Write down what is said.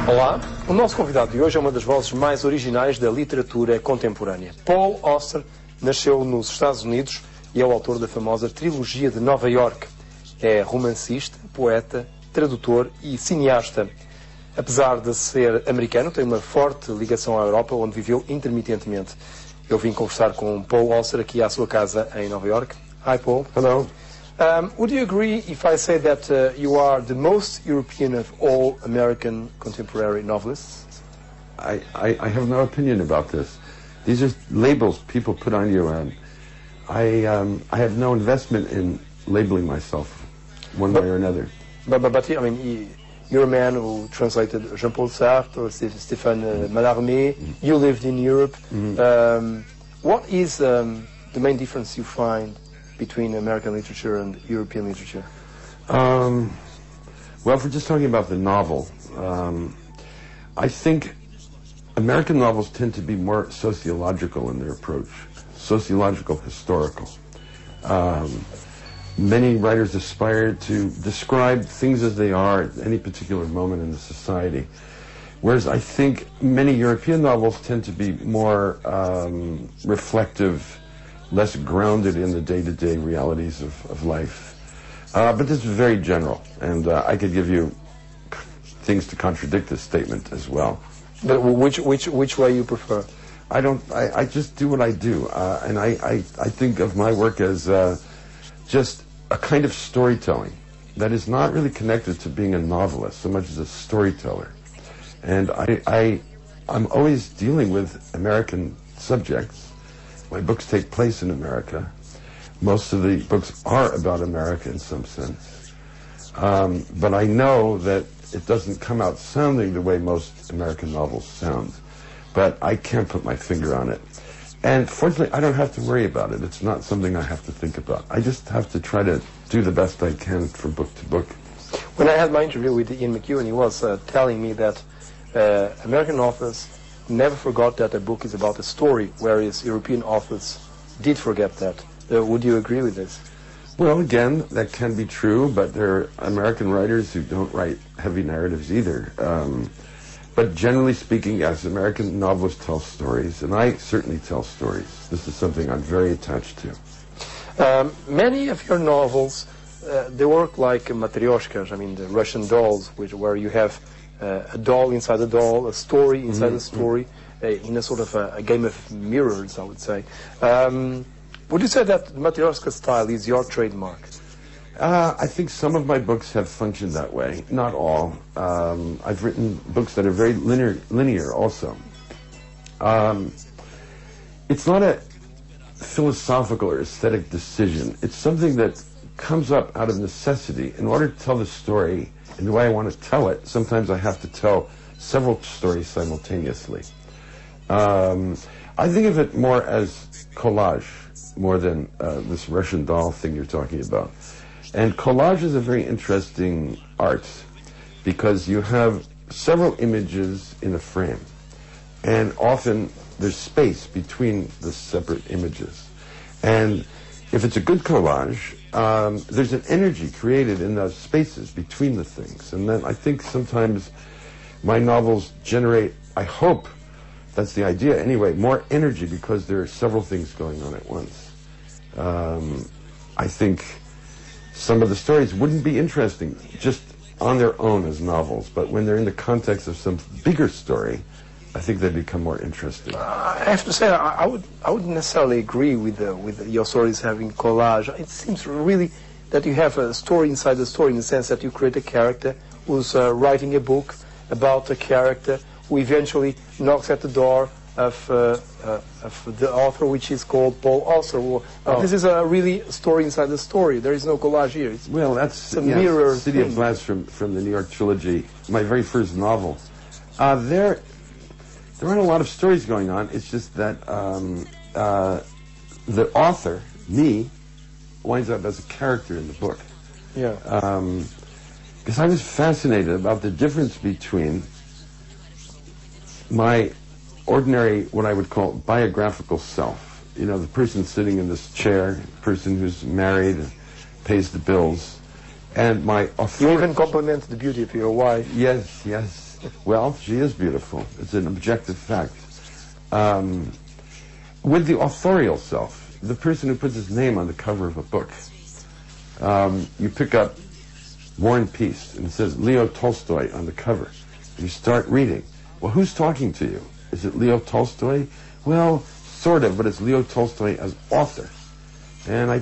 Olá, o nosso convidado de hoje é uma das vozes mais originais da literatura contemporânea. Paulo Auster nasceu nos Estados Unidos e é o autor da famosa trilogia de Nova York. É romancista, poeta, tradutor e cineasta. Apesar de ser americano, tem uma forte ligação à Europa, onde viveu intermitentemente. Eu vim conversar com Paulo Auster aqui à sua casa em Nova York. Hi, Paul. Hello. Would you agree if I say that you are the most European of all American contemporary novelists? I have no opinion about this. These are labels people put on you, and I have no investment in labeling myself one way or another. But I mean, you're a man who translated Jean-Paul Sartre, Stéphane Mallarmé. You lived in Europe. What is the main difference you find between American literature and European literature? Well, if we're just talking about the novel, I think American novels tend to be more sociological in their approach, sociological, historical. Many writers aspire to describe things as they are at any particular moment in the society, whereas I think many European novels tend to be more reflective, less grounded in the day-to-day realities of life. But this is very general, and I could give you things to contradict this statement as well. But which way you prefer? I just do what I do, and I think of my work as just a kind of storytelling that is not really connected to being a novelist so much as a storyteller. And I'm always dealing with American subjects. My books take place in America. Most of the books are about America in some sense. But I know that it doesn't come out sounding the way most American novels sound. But I can't put my finger on it. And fortunately, I don't have to worry about it. It's not something I have to think about. I just have to try to do the best I can from book to book. When I had my interview with Ian McEwan, he was telling me that American authors never forgot that a book is about a story, whereas European authors did forget that. Would you agree with this? Well, again, that can be true, but there are American writers who don't write heavy narratives either. But generally speaking, yes, American novelists tell stories, and I certainly tell stories. This is something I'm very attached to. Many of your novels, they work like matryoshkas, I mean the Russian dolls, where you have a doll inside a doll, a story inside a story, in a sort of a game of mirrors, I would say. Would you say that matryoshka style is your trademark? I think some of my books have functioned that way, not all. I've written books that are very linear also. It's not a philosophical or aesthetic decision. It's something that comes up out of necessity. In order to tell the story in the way I want to tell it, sometimes I have to tell several stories simultaneously. I think of it more as collage, more than this Russian doll thing you're talking about. And collage is a very interesting art because you have several images in a frame, and often there's space between the separate images. And if it's a good collage, there's an energy created in those spaces between the things. And then I think sometimes my novels generate, I hope that's the idea anyway, more energy because there are several things going on at once. I think some of the stories wouldn't be interesting just on their own as novels, but when they're in the context of some bigger story, I think they become more interesting. I have to say, I wouldn't necessarily agree with your stories having collage. It seems really that you have a story inside the story, in the sense that you create a character who's writing a book about a character who eventually knocks at the door of the author, which is called Paulo Auster. This is a really story inside the story. There is no collage here. Well, that's a mirror City of Glass from the New York trilogy, my very first novel. There aren't a lot of stories going on. It's just that the author, me, winds up as a character in the book. Yeah. Because I was fascinated about the difference between my ordinary, what I would call biographical self. You know, the person sitting in this chair, the person who's married and pays the bills, and my authority. You even compliment the beauty of your wife. Yes, yes. Well, she is beautiful. It's an objective fact. With the authorial self, the person who puts his name on the cover of a book, you pick up War and Peace, and it says Leo Tolstoy on the cover. And you start reading. Well, who's talking to you? Is it Leo Tolstoy? Well, sort of, but it's Leo Tolstoy as author. And I